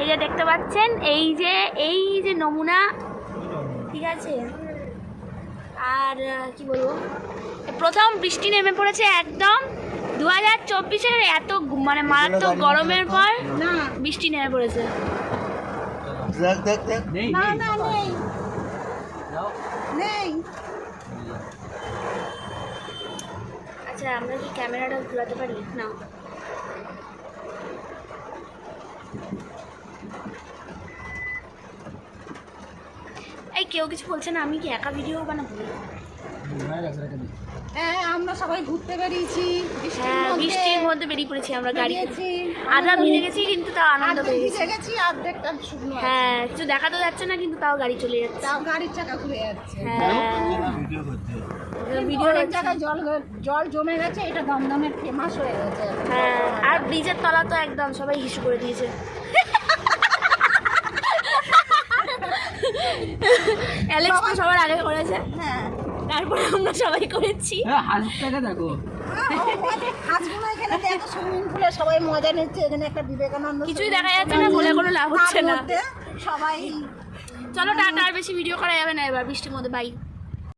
এই যে দেখতে পাচ্ছেন, এই যে নমুনা, ঠিক আছে। আর কি বলবো, প্রথম বৃষ্টি নেমে পড়েছে একদম 2024-এর এত মানে মারাত্মক গরমের পর বৃষ্টি নেমে পড়েছে। আচ্ছা, আমরা কি ক্যামেরাটা ঘোরাতে পারি? না, এই কেউ কিছু বলছে না, আমি কি একা ভিডিও বানাবো? হ্যাঁ, আমরা সবাই ঘুরতে বেরিয়েছি, বৃষ্টির মধ্যে বেরিয়ে পড়েছি আমরা গাড়িতে। আধা ভিজে গেছি কিন্তু তাও আনন্দ পেয়ে গেছি। হ্যাঁ, কিছু দেখা তো যাচ্ছে না কিন্তু তাও গাড়ি চলে যাচ্ছে, তাও গাড়ির চাকা ঘুরে যাচ্ছে। হ্যাঁ, ভিডিও জায়গায় জল জমে গেছে, এটা দমদমের ফেমাস হয়ে গেছে। হ্যাঁ, আর ব্রিজের তলা তো একদম সবাই হিসু করে দিয়েছে। অ্যালেক্স তো সবার আগে করেছে, হ্যাঁ, তারপরে আমরা সবাই করেছি। দেখো হাঁসগুলো এখানে দেখো, সুইমিং পুলে সবাই মজা নিচ্ছে। এখানে একটা বিবেকানন্দ, কিছুই দেখা যাচ্ছে না, বলে কোনো লাভ হচ্ছে না। সবাই। চলো টাটা, আর বেশি ভিডিও করা যাবে না এবার বৃষ্টির মধ্যে। বাই।